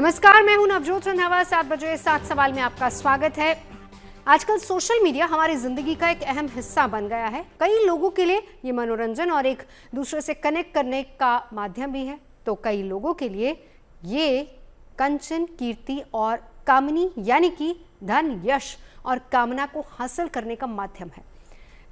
नमस्कार, मैं हूं नवजोत रंधावा। 7 बजे 7 सवाल में आपका स्वागत है। आजकल सोशल मीडिया हमारी जिंदगी का एक अहम हिस्सा बन गया है। कई लोगों के लिए ये मनोरंजन और एक दूसरे से कनेक्ट करने का माध्यम भी है, तो कई लोगों के लिए ये कंचन, कीर्ति और कामनी यानी कि धन, यश और कामना को हासिल करने का माध्यम है।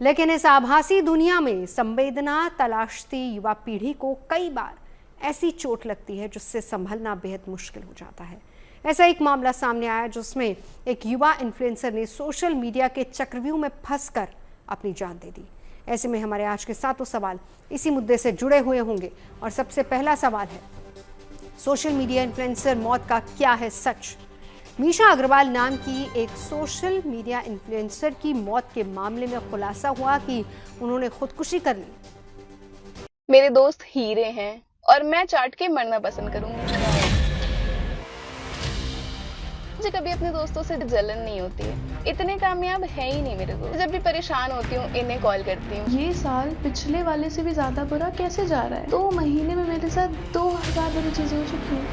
लेकिन इस आभासी दुनिया में संवेदना तलाशती युवा पीढ़ी को कई बार ऐसी चोट लगती है जिससे संभलना बेहद मुश्किल हो जाता है। ऐसा एक मामला सामने आया जिसमें एक युवा इन्फ्लुएंसर ने सोशल मीडिया के चक्रव्यूह में फंसकर अपनी जान दे दी। ऐसे में हमारे आज के 7 सवाल इसी मुद्दे से जुड़े हुए होंगे और सबसे पहला सवाल है, सोशल मीडिया इन्फ्लुएंसर मौत का क्या है सच? मीशा अग्रवाल नाम की एक सोशल मीडिया इन्फ्लुएंसर की मौत के मामले में खुलासा हुआ कि उन्होंने खुदकुशी कर ली। मेरे दोस्त हीरे हैं और मैं चाट के मरना पसंद करूंगी। मुझे कभी अपने दोस्तों से जलन नहीं होती है, इतने कामयाब है ही नहीं मेरे दोस्त। जब भी परेशान होती हूँ इन्हें कॉल करती हूँ। ये साल पिछले वाले से भी ज्यादा बुरा कैसे जा रहा है? 2 महीने में मेरे साथ 2000 बुरी चीजें हो चुकी हैं।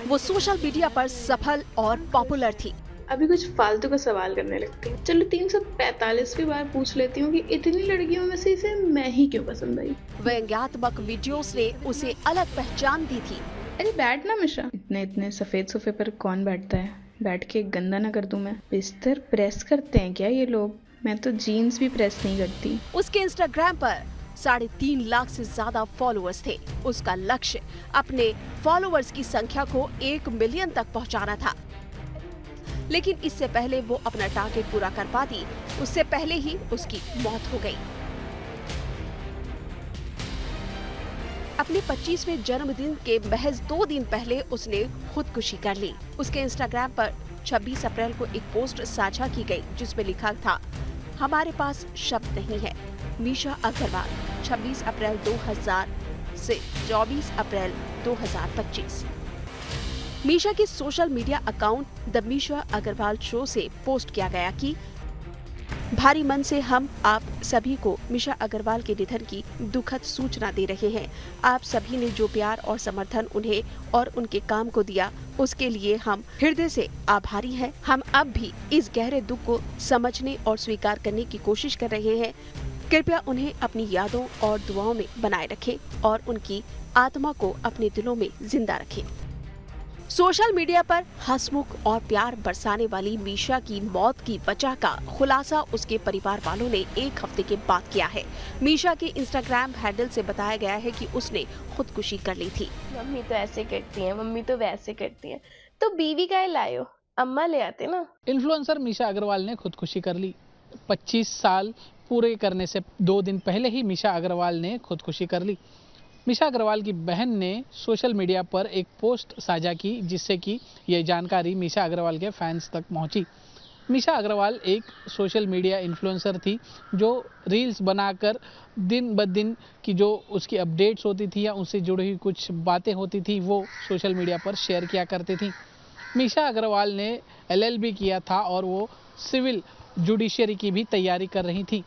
वो सोशल मीडिया पर सफल और पॉपुलर थी। अभी कुछ फालतू का सवाल करने लगती हूँ। चलो 345वीं बार पूछ लेती हूँ कि इतनी लड़कियों में से इसे मैं ही क्यों पसंद आई। व्यंग्यात्मक वीडियोस ने उसे अलग पहचान दी थी। अरे बैठ ना मिशा, इतने सफेद सोफे पर कौन बैठता है? बैठ के गंदा ना कर दूं मैं। बिस्तर प्रेस करते हैं क्या ये लोग? मैं तो जीन्स भी प्रेस नहीं करती। उसके इंस्टाग्राम पर 3.5 लाख से ज्यादा फॉलोअर्स थे। उसका लक्ष्य अपने फॉलोअर्स की संख्या को 1 मिलियन तक पहुंचाना था, लेकिन इससे पहले वो अपना टारगेट पूरा कर पाती, उससे पहले ही उसकी मौत हो गई। अपने 25वें जन्मदिन के महज 2 दिन पहले उसने खुदकुशी कर ली। उसके इंस्टाग्राम पर 26 अप्रैल को एक पोस्ट साझा की गई जिसमें लिखा था, हमारे पास शब्द नहीं है। मीशा अग्रवाल, 26 अप्रैल 2000 से 24 अप्रैल 2025। मीशा के social media account the Misha Agrawal show से पोस्ट किया गया कि भारी मन से हम आप सभी को मीशा अग्रवाल के निधन की दुखद सूचना दे रहे हैं। आप सभी ने जो प्यार और समर्थन उन्हें और उनके काम को दिया, उसके लिए हम हृदय से आभारी हैं। हम अब भी इस गहरे दुख को समझने और स्वीकार करने की कोशिश कर रहे हैं। कृपया उन्हें अपनी यादों और दुआओं में बनाए रखें और उनकी आत्मा को अपने दिलों में जिंदा रखें। सोशल मीडिया पर हंसमुख और प्यार बरसाने वाली मीशा की मौत की वजह का खुलासा उसके परिवार वालों ने 1 हफ्ते के बाद किया है। मीशा के इंस्टाग्राम हैंडल से बताया गया है कि उसने खुदकुशी कर ली थी। मम्मी तो ऐसे करती हैं, मम्मी तो वैसे करती हैं, तो बीवी का लायो, अम्मा ले आते ना। इन्फ्लुएंसर मीशा अग्रवाल ने खुदकुशी कर ली। 25 साल पूरे करने से 2 दिन पहले ही मीशा अग्रवाल ने खुदकुशी कर ली। मीशा अग्रवाल की बहन ने सोशल मीडिया पर एक पोस्ट साझा की जिससे कि यह जानकारी मीशा अग्रवाल के फैंस तक पहुंची। मीशा अग्रवाल एक सोशल मीडिया इन्फ्लुएंसर थी जो रील्स बनाकर दिन ब दिन की जो उसकी अपडेट्स होती थी या उससे जुड़ी हुई कुछ बातें होती थी वो सोशल मीडिया पर शेयर किया करती थी। मीशा अग्रवाल ने LLB किया था और वो सिविल जुडिशरी की भी तैयारी कर रही थी।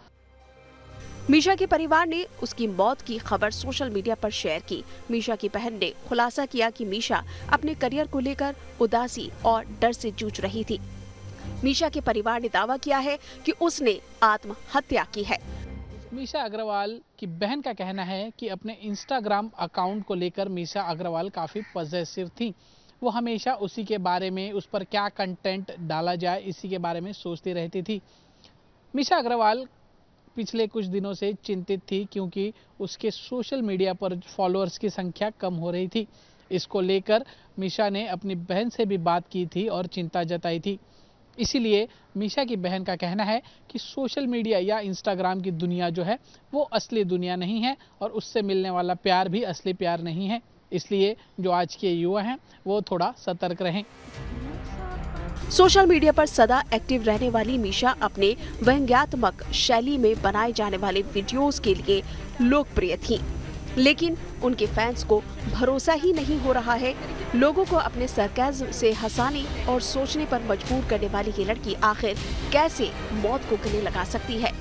मीशा के परिवार ने उसकी मौत की खबर सोशल मीडिया पर शेयर की। मीशा की बहन ने खुलासा किया कि मीशा अपने करियर को लेकर उदासी और डर से जूझ रही थी। मीशा के परिवार ने दावा किया है कि उसने आत्महत्या की है। मीशा अग्रवाल की बहन का कहना है कि अपने इंस्टाग्राम अकाउंट को लेकर मीशा अग्रवाल काफ़ी पॉजिटिव थी। वो हमेशा उसी के बारे में, उस पर क्या कंटेंट डाला जाए इसी के बारे में सोचती रहती थी। मीशा अग्रवाल पिछले कुछ दिनों से चिंतित थी क्योंकि उसके सोशल मीडिया पर फॉलोअर्स की संख्या कम हो रही थी। इसको लेकर मीशा ने अपनी बहन से भी बात की थी और चिंता जताई थी। इसीलिए मीशा की बहन का कहना है कि सोशल मीडिया या इंस्टाग्राम की दुनिया जो है वो असली दुनिया नहीं है और उससे मिलने वाला प्यार भी असली प्यार नहीं है। इसलिए जो आज के युवा हैं वो थोड़ा सतर्क रहें। सोशल मीडिया पर सदा एक्टिव रहने वाली मीशा अपने व्यंग्यात्मक शैली में बनाए जाने वाले वीडियोस के लिए लोकप्रिय थी, लेकिन उनके फैंस को भरोसा ही नहीं हो रहा है। लोगों को अपने सरकाज़्म से हंसाने और सोचने पर मजबूर करने वाली ये लड़की आखिर कैसे मौत को गले लगा सकती है?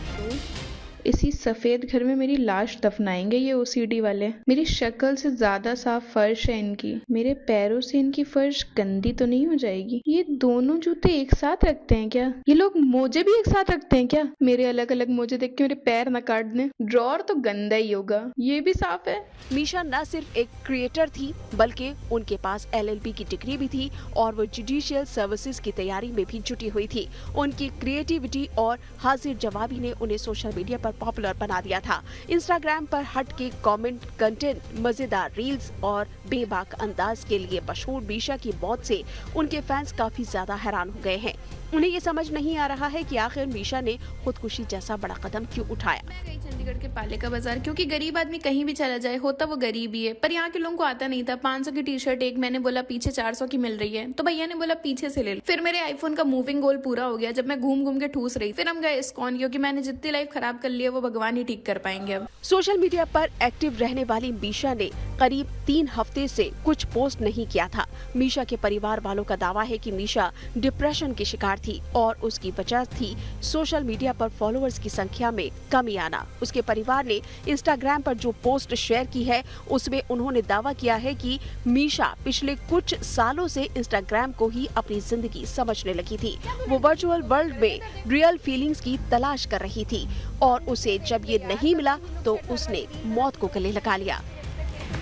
इसी सफेद घर में मेरी लाश दफनाएंगे ये ओसीडी वाले। मेरी शक्ल से ज्यादा साफ फर्श है इनकी, मेरे पैरों से इनकी फर्श गंदी तो नहीं हो जाएगी। ये दोनों जूते एक साथ रखते हैं क्या? ये लोग मोजे भी एक साथ रखते हैं क्या? मेरे अलग अलग मोजे देख के मेरे पैर न काट दें। ड्रॉर तो गंदा ही होगा, ये भी साफ है। मीशा न सिर्फ एक क्रिएटर थी बल्कि उनके पास LLB की डिग्री भी थी और वो जुडिशियल सर्विसेज की तैयारी में भी जुटी हुई थी। उनकी क्रिएटिविटी और हाजिर जवाबी ने उन्हें सोशल मीडिया पर पॉपुलर बना दिया था। इंस्टाग्राम पर हट के कमेंट, कंटेंट, मजेदार रील्स और बेबाक अंदाज के लिए मशहूर मीशा की मौत से उनके फैंस काफी ज्यादा हैरान हो गए हैं। उन्हें ये समझ नहीं आ रहा है कि आखिर मीशा ने खुदकुशी जैसा बड़ा कदम क्यों उठाया। मैं गई चंडीगढ़ के पालिका बाजार, क्योंकि गरीब आदमी कहीं भी चला जाए होता वो गरीब ही है, पर यहाँ के लोगों को आता नहीं था। 500 की टी शर्ट एक, मैंने बोला पीछे 400 की मिल रही है, तो भैया ने बोला पीछे से ले लो। फिर मेरे आईफोन का मूविंग गोल पूरा हो गया जब मैं घूम घूम के ठूस रही। फिर हम गए इस्कॉन, क्योंकि मैंने जितनी लाइफ खराब कर ली है वो भगवान ही ठीक कर पाएंगे। अब सोशल मीडिया पर एक्टिव रहने वाली मीशा ने करीब 3 हफ्ते से कुछ पोस्ट नहीं किया था। मीशा के परिवार वालों का दावा है कि मीशा डिप्रेशन की शिकार थी और उसकी वजह थी सोशल मीडिया पर फॉलोअर्स की संख्या में कमी आना। उसके परिवार ने इंस्टाग्राम पर जो पोस्ट शेयर की है उसमें उन्होंने दावा किया है कि मीशा पिछले कुछ सालों से इंस्टाग्राम को ही अपनी जिंदगी समझने लगी थी। वो वर्चुअल वर्ल्ड में रियल फीलिंग्स की तलाश कर रही थी और उसे जब ये नहीं मिला तो उसने मौत को गले लगा लिया।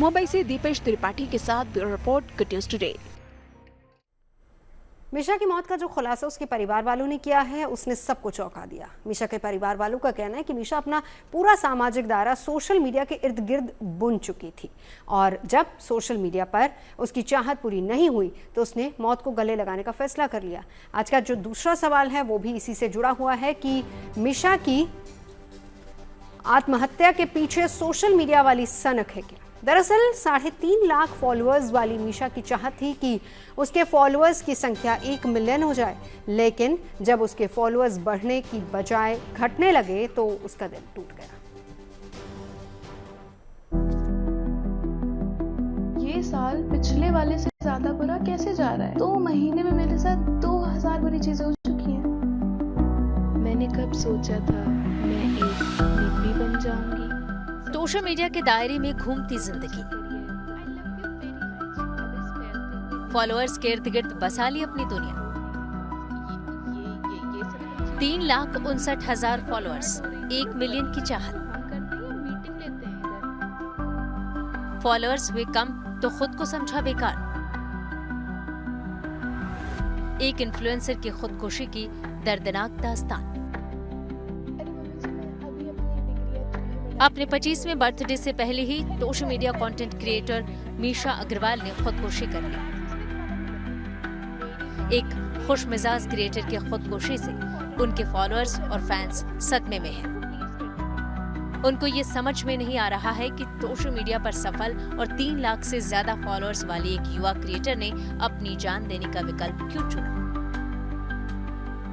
मुंबई से दीपेश त्रिपाठी के साथ bureau report, good news today. Misha की मौत का जो खुलासा उसके परिवार वालों ने किया है उसने सबको चौंका दिया। मीशा के परिवार वालों का कहना है कि मीशा अपना पूरा सामाजिक दायरा सोशल मीडिया के इर्द गिर्द बुन चुकी थी और जब सोशल मीडिया पर उसकी चाहत पूरी नहीं हुई तो उसने मौत को गले लगाने का फैसला कर लिया। आज का जो दूसरा सवाल है वो भी इसी से जुड़ा हुआ है कि मीशा की आत्महत्या के पीछे सोशल मीडिया वाली सनक है क्या? दरअसल 3.5 लाख फॉलोअर्स वाली मीशा की चाहत थी कि उसके फॉलोअर्स की संख्या 1 मिलियन हो जाए, लेकिन जब उसके फॉलोअर्स बढ़ने की बजाय घटने लगे तो उसका दिल टूट गया। ये साल पिछले वाले से ज्यादा बुरा कैसे जा रहा है? 2 महीने में मेरे साथ 2000 बुरी चीजें हो चुकी हैं। मैंने कब सोचा था मैं एक निब्बी बन जाऊंगी। सोशल मीडिया के दायरे में घूमती जिंदगी, फॉलोअर्स के इर्द गिर्द बसा ली अपनी दुनिया। 3,59,000 फॉलोअर्स, 1 मिलियन की चाहत। फॉलोअर्स हुए कम तो खुद को समझा बेकार। एक इन्फ्लुएंसर की खुदकुशी की दर्दनाक दास्तान। अपने 25वें बर्थडे से पहले ही social media content creator Misha Agarwal ने खुदकुशी कर ली। एक खुशमिजाज क्रिएटर की खुदकुशी से उनके फॉलोअर्स और फैंस सदमे में हैं। उनको ये समझ में नहीं आ रहा है कि सोशल मीडिया पर सफल और 3 लाख से ज्यादा फॉलोअर्स वाली एक युवा क्रिएटर ने अपनी जान देने का विकल्प क्यों चुना।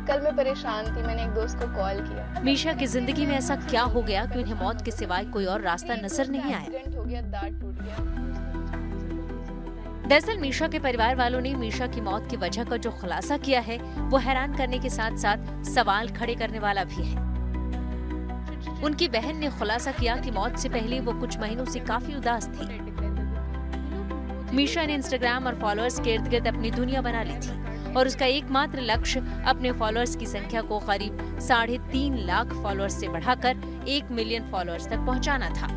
कल मैं परेशान थी, मैंने एक दोस्त को कॉल किया। मीशा की जिंदगी में ऐसा क्या हो गया कि उन्हें मौत के सिवाय कोई और रास्ता नजर नहीं आया। एक्सीडेंट हो गया, दांत टूट गया। दरअसल मीशा के परिवार वालों ने मीशा की मौत की वजह का जो खुलासा किया है वो हैरान करने के साथ साथ सवाल खड़े करने वाला भी है। उनकी बहन ने खुलासा किया कि मौत से पहले वो कुछ महीनों से काफी उदास थी। मीशा ने इंस्टाग्राम और फॉलोअर्स के इर्द गिर्द अपनी दुनिया बना ली थी और उसका एकमात्र लक्ष्य अपने फॉलोअर्स की संख्या को करीब 3.5 लाख फॉलोअर्स से बढ़ाकर 1 मिलियन फॉलोअर्स तक पहुंचाना था।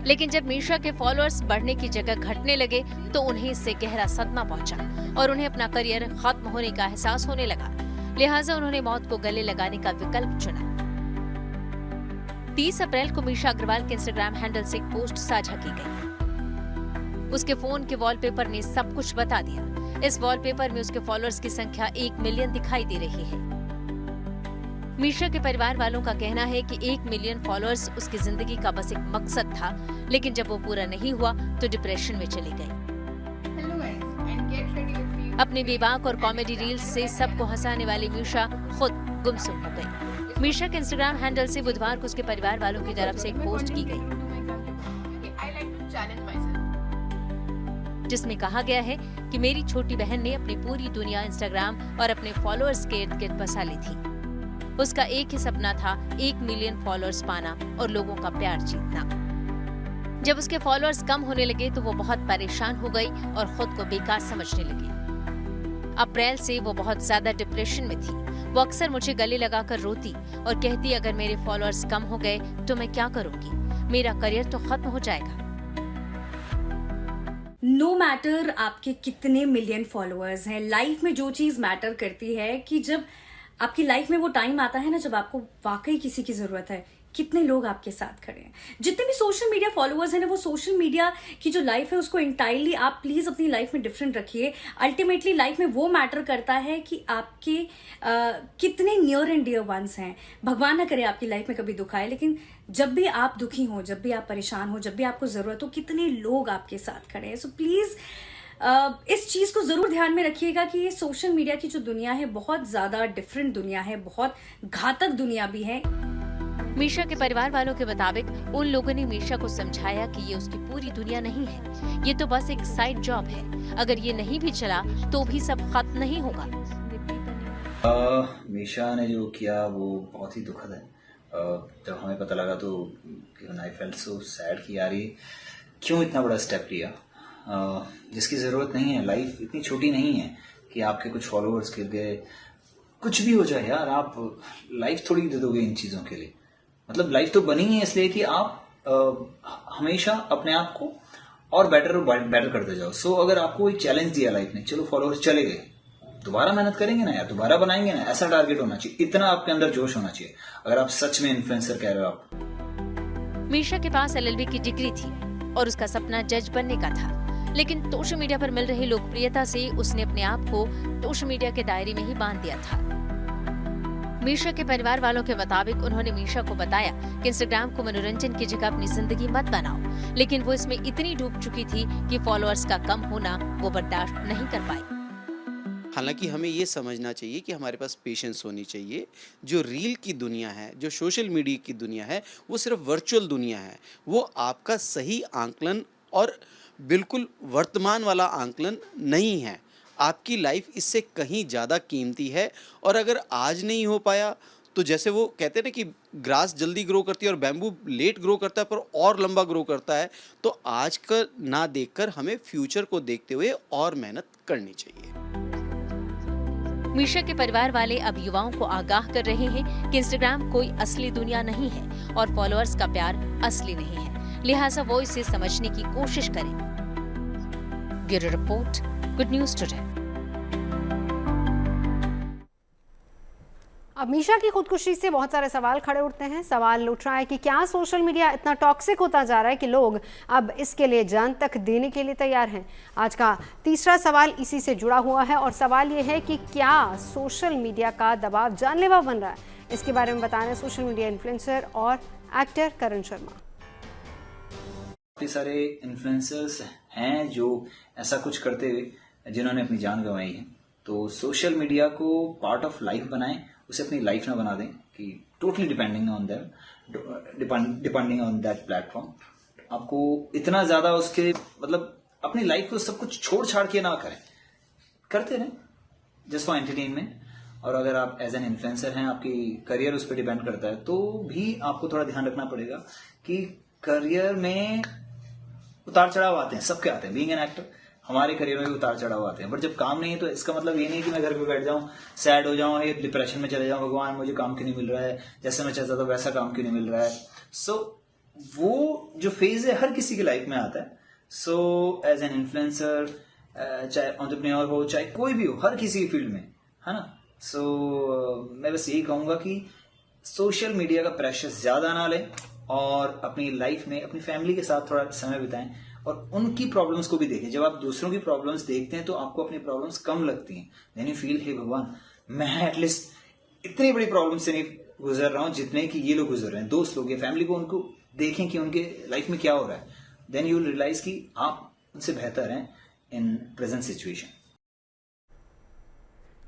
लेकिन जब मीशा के फॉलोअर्स बढ़ने की जगह घटने लगे तो उन्हें इससे गहरा सदमा पहुंचा और उन्हें अपना करियर खत्म होने का एहसास होने लगा। लिहाजा उन्होंने मौत को गले लगाने का विकल्प चुना। 30 अप्रैल को मीशा अग्रवाल के इंस्टाग्राम हैंडल से एक पोस्ट साझा की गई। उसके फोन के वॉलपेपर ने सब कुछ बता दिया। इस वॉलपेपर में उसके फॉलोअर्स की संख्या 1 मिलियन दिखाई दे रही है। मीशा के परिवार वालों का कहना है कि 1 मिलियन फॉलोअर्स उसकी जिंदगी का बस एक मकसद था, लेकिन जब वो पूरा नहीं हुआ तो डिप्रेशन में चली गई। अपने बेबाक और कॉमेडी रील्स से सबको हंसाने वाली मीशा खुद गुमसुम हो गई। मीशा के इंस्टाग्राम हैंडल से बुधवार को उसके परिवार वालों की तरफ से एक पोस्ट की गई जिसमें कहा गया है कि मेरी छोटी बहन ने अपनी पूरी दुनिया इंस्टाग्राम और अपने फॉलोअर्स के इर्द गिर्द बसा ली थी। उसका एक ही सपना था 1 मिलियन फॉलोअर्स पाना और लोगों का प्यार जीतना। जब उसके फॉलोअर्स कम होने लगे तो वो बहुत परेशान हो गई और खुद को बेकार समझने लगी। अप्रैल से वो बहुत ज्यादा डिप्रेशन में थी। वो अक्सर मुझे गले लगाकर रोती और कहती, अगर मेरे फॉलोअर्स कम हो गए तो मैं क्या करूंगी, मेरा करियर तो खत्म हो जाएगा। नो मैटर आपके कितने मिलियन फॉलोअर्स हैं, लाइफ में जो चीज मैटर करती है कि जब आपकी लाइफ में वो टाइम आता है ना, जब आपको वाकई किसी की जरूरत है, कितने लोग आपके साथ खड़े हैं। जितने भी सोशल मीडिया फॉलोअर्स हैं ना, वो सोशल मीडिया की जो लाइफ है उसको इंटायरली आप प्लीज अपनी लाइफ में डिफरेंट रखिए। अल्टीमेटली लाइफ में वो मैटर करता है कि आपके कितने नियर एंड डियर वंस हैं। भगवान ना करे आपकी लाइफ में कभी दुख आए, लेकिन जब भी आप दुखी हो, जब भी आप परेशान हो, जब भी आपको जरूरत हो, कितने लोग आपके साथ खड़े हैं। सो प्लीज इस चीज को जरूर ध्यान में रखिएगा कि ये सोशल मीडिया की जो दुनिया है बहुत ज्यादा डिफरेंट दुनिया है, बहुत घातक दुनिया भी है। मीशा के परिवार वालों के मुताबिक उन लोगों ने मीशा को समझाया कि ये उसकी पूरी दुनिया नहीं है, ये तो बस एक साइड जॉब है, अगर ये नहीं भी चला तो भी सब खत्म नहीं होगा। मीशा ने जो किया वो बहुत ही दुखद है। जब हमें पता लगा तो आई फेल्ट सो सैड कि यार ये क्यों इतना बड़ा स्टेप लिया, जिसकी जरूरत नहीं है। लाइफ इतनी छोटी नहीं है कि आपके कुछ फॉलोअर्स गिर गए, कुछ भी हो जाए यार, आप लाइफ थोड़ी दे दोगे इन चीजों के लिए। मतलब लाइफ तो बनी है इसलिए कि आप हमेशा अपने आप को और बेटर करते जाओ। सो अगर आपको एक चैलेंज दिया लाइफ ने, चलो फॉलोअर्स चले गए, दोबारा मेहनत करेंगे ना यार, दोबारा बनाएंगे ना, ऐसा टारगेट होना चाहिए, इतना आपके अंदर जोश होना चाहिए अगर आप सच में इन्फ्लुएंसर कह रहे हो आप। मीशा के पास LLB की डिग्री थी और उसका सपना जज बनने का था, लेकिन सोशल मीडिया पर मिल रही लोकप्रियता से उसने अपने आप को सोशल मीडिया के दायरे में ही बांध दिया था। मीशा के परिवार वालों के मुताबिक उन्होंने मीशा को बताया कि इंस्टाग्राम को मनोरंजन की जगह अपनी जिंदगी मत बनाओ, लेकिन वो इसमें इतनी डूब चुकी थी कि फॉलोअर्स का कम होना वो बर्दाश्त नहीं कर पाई। हालांकि हमें ये समझना चाहिए कि हमारे पास पेशेंस होनी चाहिए। जो रील की दुनिया है, जो सोशल मीडिया की दुनिया है, वो सिर्फ वर्चुअल दुनिया है। वो आपका सही आंकलन और बिल्कुल वर्तमान वाला आंकलन नहीं है। आपकी लाइफ इससे कहीं ज़्यादा कीमती है। और अगर आज नहीं हो पाया तो जैसे वो कहते हैं ना कि ग्रास जल्दी ग्रो करती है और बैम्बू लेट ग्रो करता है पर और लंबा ग्रो करता है, तो आज का ना देखकर हमें फ्यूचर को देखते हुए और मेहनत करनी चाहिए। मीशा के परिवार वाले अब युवाओं को आगाह कर रहे हैं कि इंस्टाग्राम कोई असली दुनिया नहीं है और फॉलोअर्स का प्यार असली नहीं है, लिहाजा वो इसे समझने की कोशिश करें। Bureau report, good news today. अब मीशा की खुदकुशी से बहुत सारे सवाल खड़े उठते हैं। सवाल उठ रहा है कि क्या सोशल मीडिया इतना टॉक्सिक होता जा रहा है कि लोग अब इसके लिए जान तक देने के लिए तैयार हैं। आज का तीसरा सवाल इसी से जुड़ा हुआ है और सवाल ये है कि क्या सोशल मीडिया का दबाव जानलेवा बन रहा है। इसके बारे में बता रहे हैं सोशल मीडिया इन्फ्लुएंसर और एक्टर करण शर्मा। काफी सारे इन्फ्लुएंसर्स हैं जो ऐसा कुछ करते हुए जिन्होंने अपनी जान गंवाई है। तो सोशल मीडिया को पार्ट ऑफ लाइफ बनाएं, उसे अपनी लाइफ ना बना दें कि totally depending on them, depending on that platform. आपको इतना ज्यादा उसके मतलब अपनी लाइफ को सब कुछ छोड़ छाड़ के ना करें, करते रहें जस्ट फॉर एंटरटेनमेंट। और अगर आप एज एन इन्फ्लुएंसर हैं, आपकी करियर उस पर डिपेंड करता है, तो भी आपको थोड़ा ध्यान रखना पड़ेगा कि करियर में उतार चढ़ाव आते हैं, सबके आते हैं। बीइंग एन एक्टर हमारे करियर में भी उतार चढ़ाव आते हैं, बट जब काम नहीं है तो इसका मतलब ये नहीं कि मैं घर पे बैठ जाऊं, सैड हो जाऊं, ये डिप्रेशन में चले जाऊं, भगवान मुझे काम क्यों नहीं मिल रहा है, जैसे मैं चाहता था वैसा काम क्यों नहीं मिल रहा है। सो वो जो फेज है हर किसी की लाइफ में आता है। सो एज एन इन्फ्लुएंसर, चाहे एंटरप्रेन्योर हो, चाहे कोई भी हो, हर किसी की फील्ड में, है ना। सो मैं बस यही कहूंगा कि सोशल मीडिया का प्रेशर ज्यादा ना लें और अपनी लाइफ में अपनी फैमिली के साथ थोड़ा समय बिताएं और उनकी प्रॉब्लम्स को भी देखें। जब आप दूसरों की प्रॉब्लम्स देखते हैं तो आपको अपनी प्रॉब्लम्स कम लगती हैं। देन यू फील, हे भगवान, मैं एटलीस्ट इतनी बड़ी प्रॉब्लम से नहीं गुजर रहा हूं जितने कि ये लोग गुजर रहे हैं। दोस्त लोग या फैमिली को उनको देखें कि उनके लाइफ में क्या हो रहा है। देन यू विल रियलाइज कि आप उनसे बेहतर हैं इन प्रेजेंट सिचुएशन।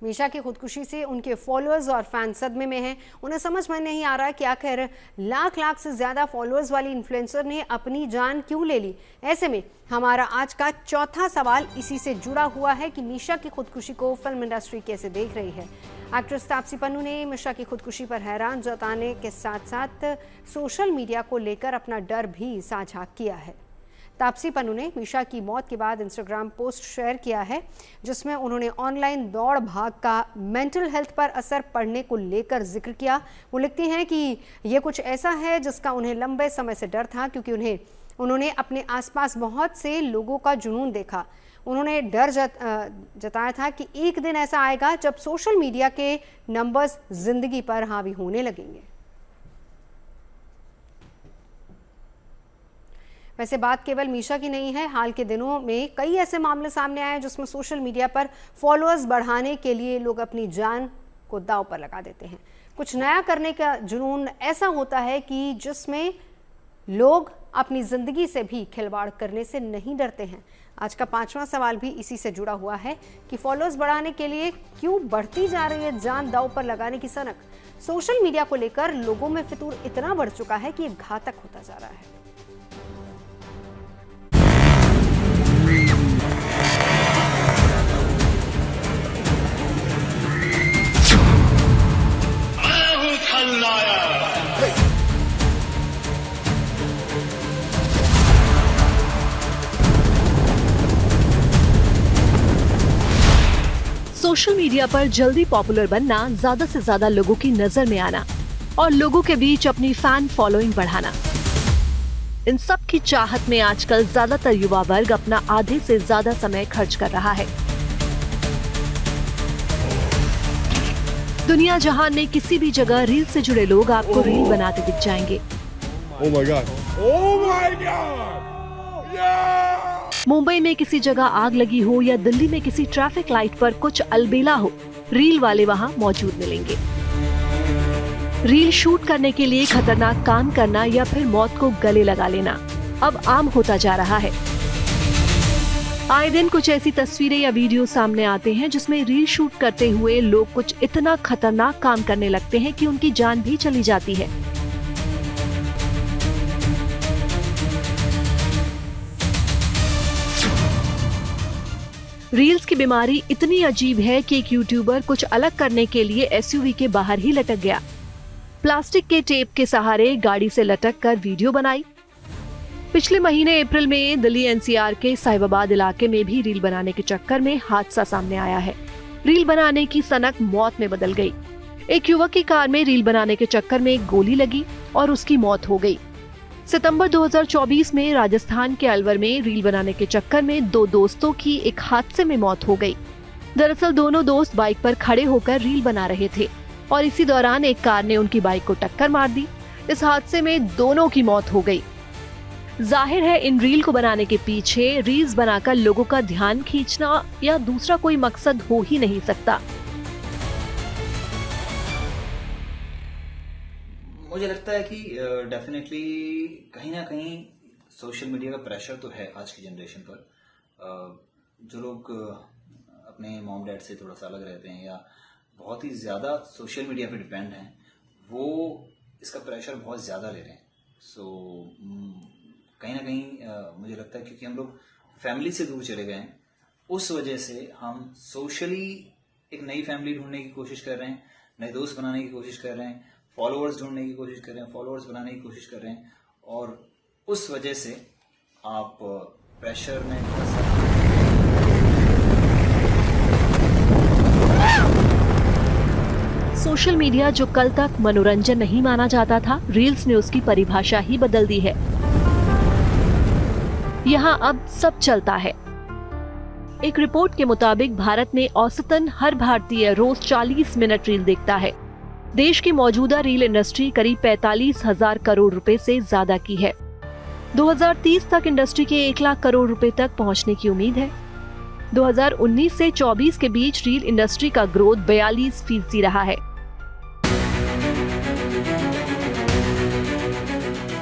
मीशा की खुदकुशी से उनके फॉलोअर्स और फैन सदमे में हैं। उन्हें समझ में नहीं आ रहा कि आखिर लाख से ज़्यादा फॉलोअर्स वाली इन्फ्लुएंसर ने अपनी जान क्यों ले ली। ऐसे में हमारा आज का चौथा सवाल इसी से जुड़ा हुआ है कि मीशा की खुदकुशी को फिल्म इंडस्ट्री कैसे देख रही है। एक्ट्रेस तापसी पन्नू ने मीशा की खुदकुशी पर हैरान जताने के साथ साथ सोशल मीडिया को लेकर अपना डर भी साझा किया है। तापसी पन्नू ने मीशा की मौत के बाद इंस्टाग्राम पोस्ट शेयर किया है, जिसमें उन्होंने ऑनलाइन दौड़ भाग का मेंटल हेल्थ पर असर पड़ने को लेकर जिक्र किया। वो लिखती हैं कि ये कुछ ऐसा है जिसका उन्हें लंबे समय से डर था, क्योंकि उन्होंने अपने आसपास बहुत से लोगों का जुनून देखा। उन्होंने डर जताया था कि एक दिन ऐसा आएगा जब सोशल मीडिया के नंबर्स जिंदगी पर हावी होने लगेंगे। वैसे बात केवल मीशा की नहीं है। हाल के दिनों में कई ऐसे मामले सामने आए जिसमें सोशल मीडिया पर फॉलोअर्स बढ़ाने के लिए लोग अपनी जान को दांव पर लगा देते हैं। कुछ नया करने का जुनून ऐसा होता है कि जिसमें लोग अपनी जिंदगी से भी खिलवाड़ करने से नहीं डरते हैं। आज का पांचवा सवाल भी इसी से जुड़ा हुआ है कि फॉलोअर्स बढ़ाने के लिए क्यों बढ़ती जा रही है जान दांव पर लगाने की सनक। सोशल मीडिया को लेकर लोगों में फितूर इतना बढ़ चुका है कि ये घातक होता जा रहा है। सोशल मीडिया पर जल्दी पॉपुलर बनना, ज्यादा से ज्यादा लोगों की नजर में आना और लोगों के बीच अपनी फैन फॉलोइंग बढ़ाना, इन सब की चाहत में आजकल ज्यादातर युवा वर्ग अपना आधे से ज्यादा समय खर्च कर रहा है। दुनिया जहान में किसी भी जगह रील से जुड़े लोग आपको रील बनाते दिख जाएंगे। Oh my God! Oh my God! Yeah! Mumbai में किसी जगह आग लगी हो या दिल्ली में किसी ट्रैफिक लाइट पर कुछ अलबेला हो, रील वाले वहां मौजूद मिलेंगे। रील शूट करने के लिए खतरनाक काम करना या फिर मौत को गले लगा लेना अब आम होता जा रहा है। आए दिन कुछ ऐसी तस्वीरें या वीडियो सामने आते हैं जिसमें रील शूट करते हुए लोग कुछ इतना खतरनाक काम करने लगते हैं कि उनकी जान भी चली जाती है। रील्स की बीमारी इतनी अजीब है कि एक यूट्यूबर कुछ अलग करने के लिए एसयूवी के बाहर ही लटक गया। प्लास्टिक के टेप के सहारे गाड़ी से लटक कर वीडियो बनाई। पिछले महीने अप्रैल में दिल्ली एनसीआर के साहिबाबाद इलाके में भी रील बनाने के चक्कर में हादसा सामने आया है। रील बनाने की सनक मौत में बदल गई। एक युवक की कार में रील बनाने के चक्कर में एक गोली लगी और उसकी मौत हो गई। सितंबर 2024 में राजस्थान के अलवर में रील बनाने के चक्कर में दो दोस्तों की एक हादसे में मौत हो गई। दरअसल दोनों दोस्त बाइक पर खड़े होकर रील बना रहे थे और इसी दौरान एक कार ने उनकी बाइक को टक्कर मार दी। इस हादसे में दोनों की मौत हो गई। जाहिर है इन रील को बनाने के पीछे रील्स बनाकर लोगों का ध्यान खींचना या दूसरा कोई मकसद हो ही नहीं सकता। मुझे लगता है कि डेफिनेटली कहीं ना कहीं सोशल मीडिया का प्रेशर तो है आज की जनरेशन पर। जो लोग अपने मॉम डैड से थोड़ा सा अलग रहते हैं या बहुत ही ज़्यादा सोशल मीडिया पे डिपेंड हैं, वो इसका प्रेशर बहुत ज़्यादा ले रहे हैं। सो कहीं ना कहीं मुझे लगता है क्योंकि हम लोग फैमिली से दूर चले गए हैं, उस वजह से हम सोशली एक नई फैमिली ढूंढने की कोशिश कर रहे हैं, नए दोस्त बनाने की कोशिश कर रहे हैं, फॉलोअर्स ढूंढने की कोशिश कर रहे हैं, फॉलोअर्स बनाने की कोशिश कर रहे हैं, और उस वजह से आप प्रेशर में सोशल मीडिया जो कल तक मनोरंजन नहीं माना जाता था, रील्स ने उसकी परिभाषा ही बदल दी है। यहाँ अब सब चलता है। एक रिपोर्ट के मुताबिक भारत में औसतन हर भारतीय रोज 40 मिनट रील देखता है। देश की मौजूदा रील इंडस्ट्री करीब 45,000 करोड़ रुपए से ज्यादा की है। 2030 तक इंडस्ट्री के 1 लाख करोड़ रुपए तक पहुंचने की उम्मीद है। 2019 से 24 के बीच रील इंडस्ट्री का ग्रोथ 42% रहा है।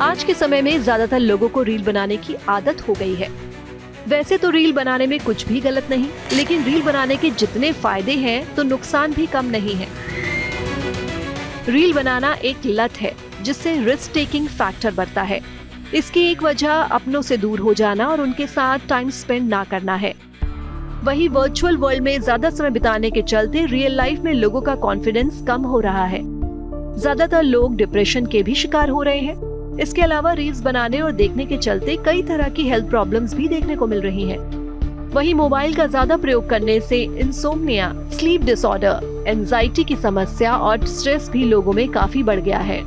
आज के समय में ज्यादातर लोगों को रील बनाने की आदत हो गई है। वैसे तो रील बनाने में कुछ भी गलत नहीं, लेकिन रील बनाने के जितने फायदे हैं तो नुकसान भी कम नहीं है। रील बनाना एक लत है जिससे रिस्क टेकिंग फैक्टर बढ़ता है। इसकी एक वजह अपनों से दूर हो जाना और उनके साथ टाइम स्पेंड ना करना है। वही वर्चुअल वर्ल्ड में ज्यादा समय बिताने के चलते रियल लाइफ में लोगों का कॉन्फिडेंस कम हो रहा है। ज्यादातर लोग डिप्रेशन के भी शिकार हो रहे हैं। इसके अलावा रील्स बनाने और देखने के चलते कई तरह की हेल्थ प्रॉब्लम्स भी देखने को मिल रही हैं। वहीं मोबाइल का ज्यादा प्रयोग करने से इंसोम्निया, स्लीप डिसऑर्डर, एंजाइटी की समस्या और स्ट्रेस भी लोगों में काफी बढ़ गया है।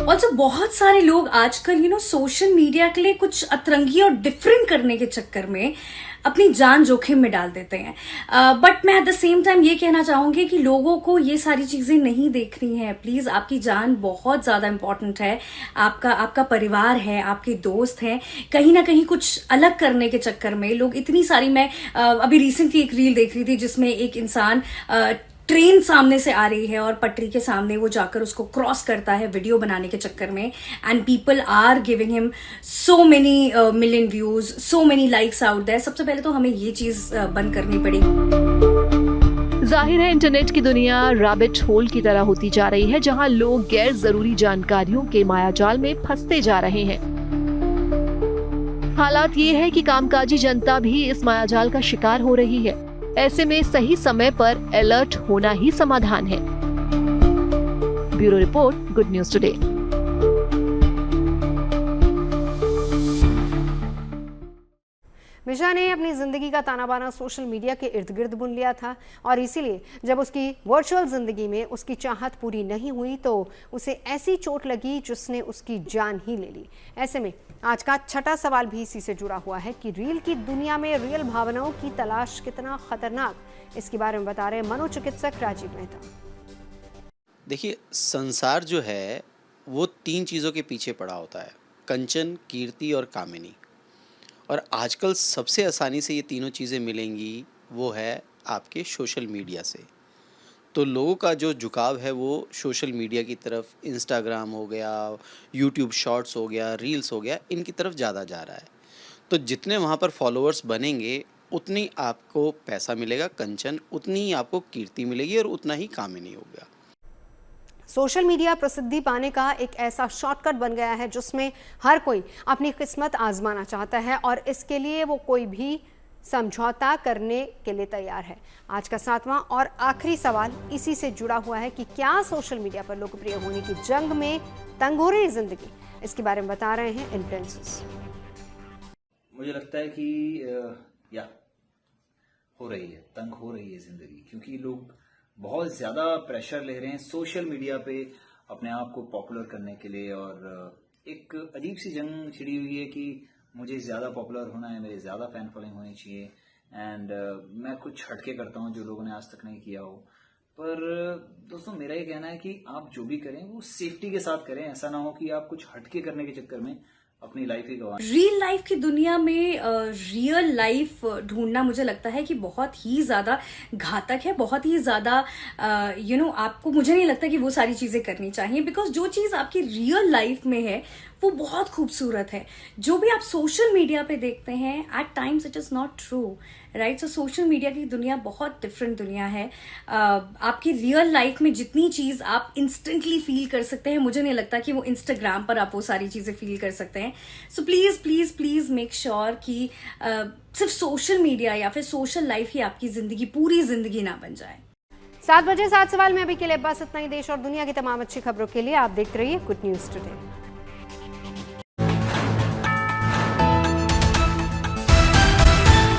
और जो बहुत सारे लोग आजकल सोशल मीडिया के लिए कुछ अतरंगी और डिफरेंट करने के चक्कर में अपनी जान जोखिम में डाल देते हैं। बट मैं एट द सेम टाइम ये कहना चाहूंगी कि लोगों को ये सारी चीजें नहीं देखनी है। प्लीज, आपकी जान बहुत ज्यादा इंपॉर्टेंट है। आपका परिवार है, आपके दोस्त हैं। कहीं ना कहीं कुछ अलग करने के चक्कर में लोग इतनी सारी, मैं अभी रिसेंटली एक रील देख रही थी जिसमें एक इंसान ट्रेन सामने से आ रही है और पटरी के सामने वो जाकर उसको क्रॉस करता है वीडियो बनाने के चक्कर में, and people are giving him so many million views, so many likes out there. सबसे पहले तो हमें ये चीज बंद करनी पड़ेगी। जाहिर है इंटरनेट की दुनिया रैबिट होल की तरह होती जा रही है, जहां लोग गैर जरूरी जानकारियों के मायाजाल में फंसते जा रहे हैं। हालात ये है कि कामकाजी जनता भी इस मायाजाल का शिकार हो रही है। ऐसे में सही समय पर अलर्ट होना ही समाधान है। Bureau report, good news today. Misha ने अपनी जिंदगी का ताना बाना सोशल मीडिया के इर्द गिर्द बुन लिया था और इसीलिए जब उसकी वर्चुअल जिंदगी में उसकी चाहत पूरी नहीं हुई तो उसे ऐसी चोट लगी जिसने उसकी जान ही ले ली। ऐसे में आज का छठा सवाल भी इसी से जुड़ा हुआ है कि रील की दुनिया में रियल भावनाओं की तलाश कितना खतरनाक, इसके बारे में बता रहे मनोचिकित्सक राजीव मेहता। देखिए, संसार जो है वो 3 चीज़ों के पीछे पड़ा होता है: कंचन, कीर्ति और कामिनी। और आजकल सबसे आसानी से ये तीनों चीज़ें मिलेंगी वो है आपके सोशल मीडिया से। तो लोगों का जो झुकाव है वो सोशल मीडिया की तरफ, इंस्टाग्राम हो गया, यूट्यूब शॉर्ट्स हो गया, रील्स हो गया, इनकी तरफ ज़्यादा जा रहा है। तो जितने वहाँ पर फॉलोअर्स बनेंगे उतनी आपको पैसा मिलेगा कंचन, उतनी ही आपको कीर्ति मिलेगी और उतना ही कामिनी होगा। सोशल मीडिया प्रसिद्धि पाने का एक ऐसा शॉर्टकट बन गया है जिसमें हर कोई अपनी किस्मत आजमाना चाहता है और इसके लिए वो कोई भी समझौता करने के लिए तैयार है। आज का 7वां और आखिरी सवाल इसी से जुड़ा हुआ है कि क्या सोशल मीडिया पर लोकप्रिय होने की जंग में तंग हो रही है जिंदगी, इसके बारे में बता रहे हैं इन्फ्लुएंसर्स। मुझे लगता है कि या हो रही है, तंग हो रही है जिंदगी, क्योंकि लोग बहुत ज्यादा प्रेशर ले रहे हैं सोशल मीडिया पे अपने आप को पॉपुलर करने के लिए। और एक अजीब सी जंग छिड़ी हुई है कि मुझे ज्यादा पॉपुलर होना है, मेरे ज्यादा फैन फॉलोइंग होनी चाहिए, एंड मैं कुछ हटके करता हूँ जो लोगों ने आज तक नहीं किया हो। पर दोस्तों, मेरा ये कहना है कि आप जो भी करें वो सेफ्टी के साथ करें। ऐसा ना हो कि आप कुछ हटके करने के चक्कर में अपनी लाइफ ही गवा। रियल लाइफ की दुनिया में रियल लाइफ ढूंढना मुझे लगता है कि बहुत ही ज्यादा घातक है, बहुत ही ज्यादा आपको, मुझे नहीं लगता कि वो सारी चीजें करनी चाहिए, बिकॉज जो चीज आपकी रियल लाइफ में है वो बहुत खूबसूरत है। जो भी आप सोशल मीडिया पे देखते हैं at times it is not true, right. So social media की दुनिया बहुत डिफरेंट दुनिया है। आपकी रियल लाइफ में जितनी चीज आप इंस्टेंटली फील कर सकते हैं, मुझे नहीं लगता कि वो इंस्टाग्राम पर आप वो सारी चीजें फील कर सकते हैं। So please please please make sure कि सिर्फ सोशल मीडिया या फिर सोशल लाइफ ही आपकी जिंदगी, पूरी जिंदगी ना बन जाए। 7 बजे 7 सवाल में अभी के लिए बस इतना ही। देश और दुनिया की तमाम अच्छी खबरों के लिए आप देखते रहिए गुड न्यूज टुडे।